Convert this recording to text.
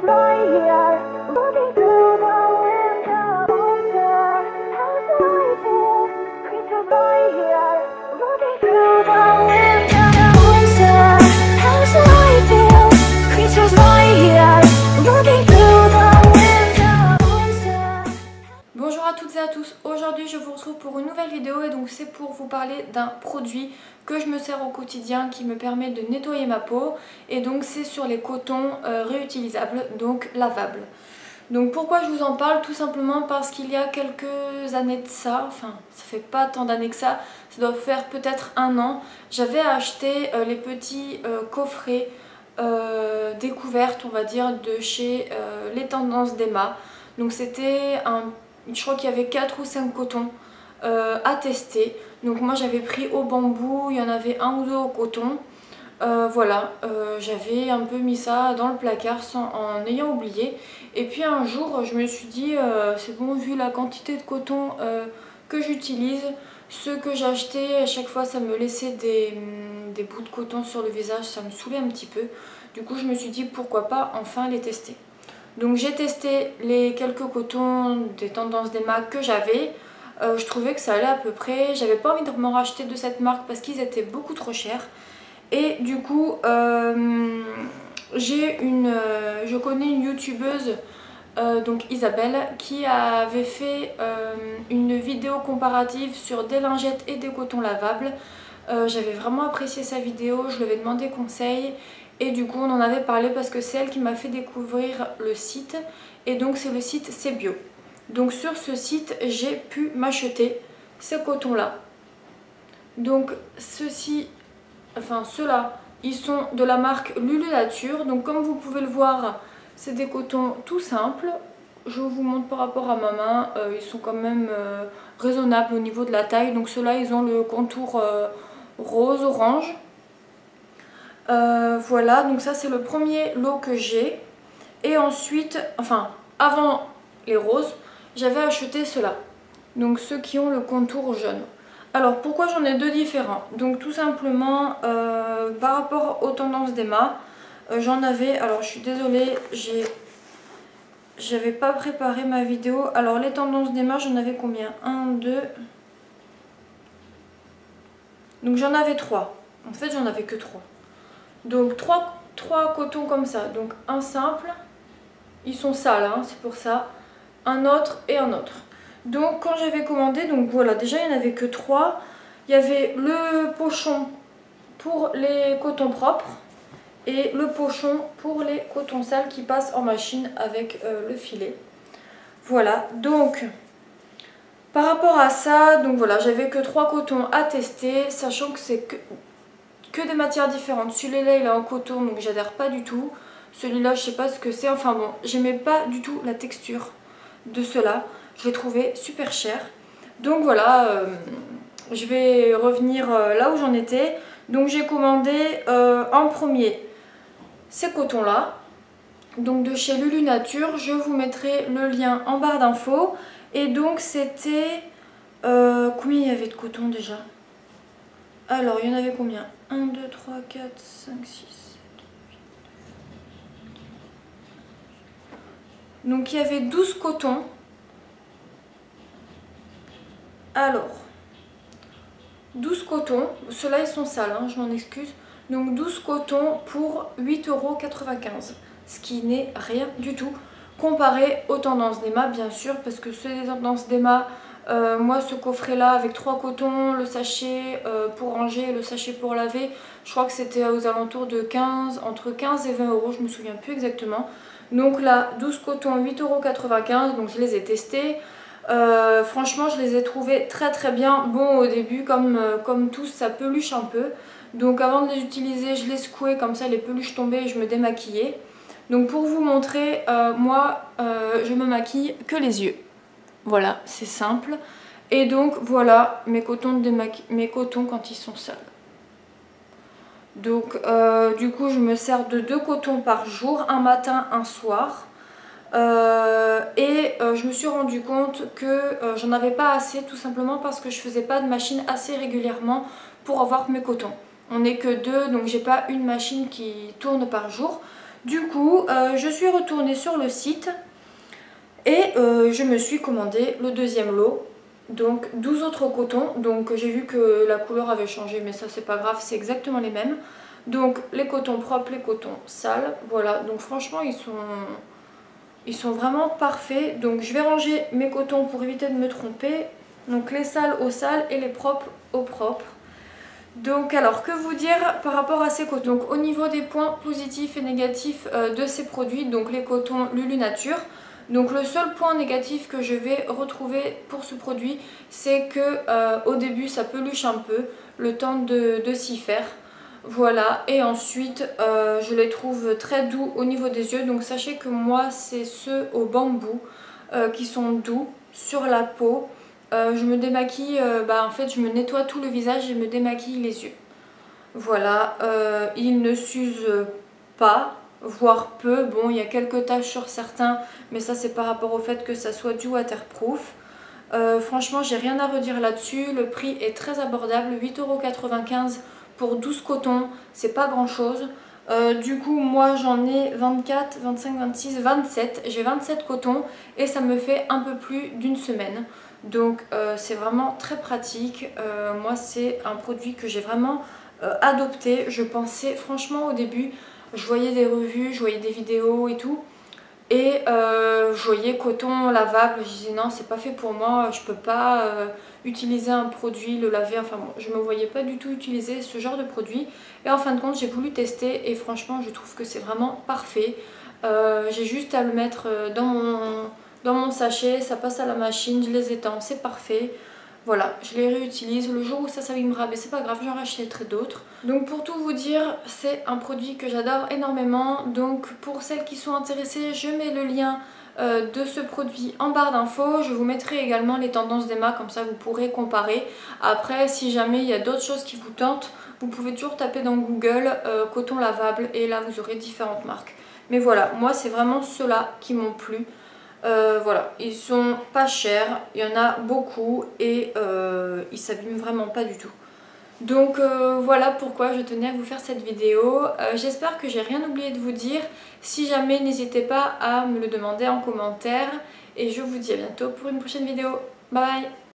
right here, looking through the window. Closer, how's the light feel? Creatures right here, looking through the window. Closer, how's the light feel? Creatures right here, looking through the window. Closer. Bonjour à toutes et à tous, aujourd'hui je vous retrouve pour une nouvelle vidéo et donc c'est pour vous parler d'un produit que je me sers au quotidien qui me permet de nettoyer ma peau et donc c'est sur les cotons réutilisables, donc lavables. Donc pourquoi je vous en parle? Tout simplement parce qu'il y a quelques années de ça, enfin ça fait pas tant d'années que ça doit faire peut-être un an, j'avais acheté les petits coffrets découvertes on va dire de chez Les Tendances d'Emma. Donc c'était je crois qu'il y avait 4 ou 5 cotons à tester. Donc moi j'avais pris au bambou, il y en avait un ou deux au coton. Voilà, j'avais un peu mis ça dans le placard en ayant oublié. Et puis un jour je me suis dit c'est bon, vu la quantité de coton que j'utilise, ceux que j'achetais à chaque fois ça me laissait des bouts de coton sur le visage, ça me saoulait un petit peu. Du coup je me suis dit pourquoi pas enfin les tester. Donc j'ai testé les quelques cotons des Tendances d'Emma que j'avais. Je trouvais que ça allait à peu près. J'avais pas envie de m'en racheter de cette marque parce qu'ils étaient beaucoup trop chers. Et du coup, je connais une youtubeuse, donc Isabelle, qui avait fait une vidéo comparative sur des lingettes et des cotons lavables. J'avais vraiment apprécié sa vidéo, je lui avais demandé conseil. Et du coup on en avait parlé parce que c'est elle qui m'a fait découvrir le site. Et donc c'est le site C'est Bio. Donc sur ce site j'ai pu m'acheter ces cotons là. Donc ceux-là ils sont de la marque Lulu Nature. Donc comme vous pouvez le voir c'est des cotons tout simples. Je vous montre par rapport à ma main, ils sont quand même raisonnables au niveau de la taille. Donc ceux-là ils ont le contour rose orange. Voilà, donc ça c'est le premier lot que j'ai. Et ensuite, enfin avant les roses, j'avais acheté ceux-là. Donc ceux qui ont le contour jaune. Alors pourquoi j'en ai deux différents? Donc tout simplement par rapport aux Tendances d'Emma, j'en avais, alors je suis désolée, j'avais pas préparé ma vidéo. Alors les Tendances d'Emma, j'en avais combien? 1, 2. Donc j'en avais 3. En fait j'en avais que 3. Donc 3 cotons comme ça, donc un simple, ils sont sales hein, c'est pour ça, un autre et un autre. Donc quand j'avais commandé, donc voilà, déjà il n'y en avait que 3, il y avait le pochon pour les cotons propres et le pochon pour les cotons sales qui passent en machine avec le filet. Voilà, donc par rapport à ça, donc voilà, j'avais que 3 cotons à tester, sachant que c'est que des matières différentes. Celui-là il est en coton donc j'adhère pas du tout. Celui-là je sais pas ce que c'est. Enfin bon, j'aimais pas du tout la texture de ceux-là. Je les trouvais super chers. Donc voilà, je vais revenir là où j'en étais. Donc j'ai commandé en premier ces cotons là. Donc de chez Lulu Nature. Je vous mettrai le lien en barre d'infos. Et donc c'était... combien il y avait de coton déjà? Alors il y en avait combien? 1, 2, 3, 4, 5, 6, 7, 8. Donc il y avait 12 cotons. Alors, 12 cotons. Ceux-là ils sont sales, hein, je m'en excuse. Donc 12 cotons pour 8,95 €. Ce qui n'est rien du tout. Comparé aux Tendances d'Emma, bien sûr, parce que ceux des Tendances d'Emma... moi ce coffret là avec 3 cotons, le sachet pour ranger et le sachet pour laver, je crois que c'était aux alentours de entre 15 et 20 €, je me souviens plus exactement. Donc là 12 cotons 8,95 €, donc je les ai testés. Franchement je les ai trouvés très très bien. Bon au début comme tous ça peluche un peu. Donc avant de les utiliser je les secouais comme ça les peluches tombaient et je me démaquillais. Donc pour vous montrer, moi je me maquille que les yeux. Voilà, c'est simple. Et donc voilà mes cotons quand ils sont sales. Donc du coup je me sers de 2 cotons par jour, un matin, un soir. Je me suis rendu compte que j'en avais pas assez, tout simplement parce que je faisais pas de machine assez régulièrement pour avoir mes cotons. On n'est que 2, donc j'ai pas une machine qui tourne par jour. Du coup, je suis retournée sur le site et je me suis commandé le deuxième lot. Donc 12 autres cotons. Donc j'ai vu que la couleur avait changé, mais ça c'est pas grave, c'est exactement les mêmes. Donc les cotons propres, les cotons sales. Voilà, donc franchement ils sont vraiment parfaits. Donc je vais ranger mes cotons pour éviter de me tromper. Donc les sales au sale et les propres au propre. Donc alors que vous dire par rapport à ces cotons? Donc au niveau des points positifs et négatifs de ces produits, donc les cotons Lulu Nature. Donc le seul point négatif que je vais retrouver pour ce produit, c'est que au début ça peluche un peu, le temps de s'y faire. Voilà, et ensuite je les trouve très doux au niveau des yeux. Donc sachez que moi c'est ceux au bambou qui sont doux sur la peau. Je me démaquille, en fait je me nettoie tout le visage et me démaquille les yeux. Voilà, ils ne s'usent pas, voire peu. Bon, il y a quelques taches sur certains, mais ça c'est par rapport au fait que ça soit du waterproof. Franchement, j'ai rien à redire là-dessus. Le prix est très abordable, 8,95 € pour 12 cotons, c'est pas grand chose. Du coup, moi j'en ai 24, 25, 26, 27. J'ai 27 cotons et ça me fait un peu plus d'une semaine. Donc c'est vraiment très pratique. Moi c'est un produit que j'ai vraiment adopté. Je pensais franchement au début, je voyais des revues, je voyais des vidéos et tout. Et je voyais coton lavable, je disais non c'est pas fait pour moi, je peux pas utiliser un produit, le laver, enfin bon, je me voyais pas du tout utiliser ce genre de produit. Et en fin de compte j'ai voulu tester et franchement je trouve que c'est vraiment parfait. J'ai juste à le mettre dans mon sachet, ça passe à la machine, je les étends, c'est parfait. Voilà, je les réutilise. Le jour où ça s'abîmera, mais c'est pas grave, j'en rachèterai d'autres. Donc pour tout vous dire, c'est un produit que j'adore énormément. Donc pour celles qui sont intéressées, je mets le lien de ce produit en barre d'infos. Je vous mettrai également les tendances d'Emma, comme ça vous pourrez comparer. Après, si jamais il y a d'autres choses qui vous tentent, vous pouvez toujours taper dans Google coton lavable et là vous aurez différentes marques. Mais voilà, moi c'est vraiment ceux-là qui m'ont plu. Voilà, ils sont pas chers, il y en a beaucoup et ils s'abîment vraiment pas du tout. Donc voilà pourquoi je tenais à vous faire cette vidéo. J'espère que j'ai rien oublié de vous dire. Si jamais, n'hésitez pas à me le demander en commentaire. Et je vous dis à bientôt pour une prochaine vidéo. Bye bye!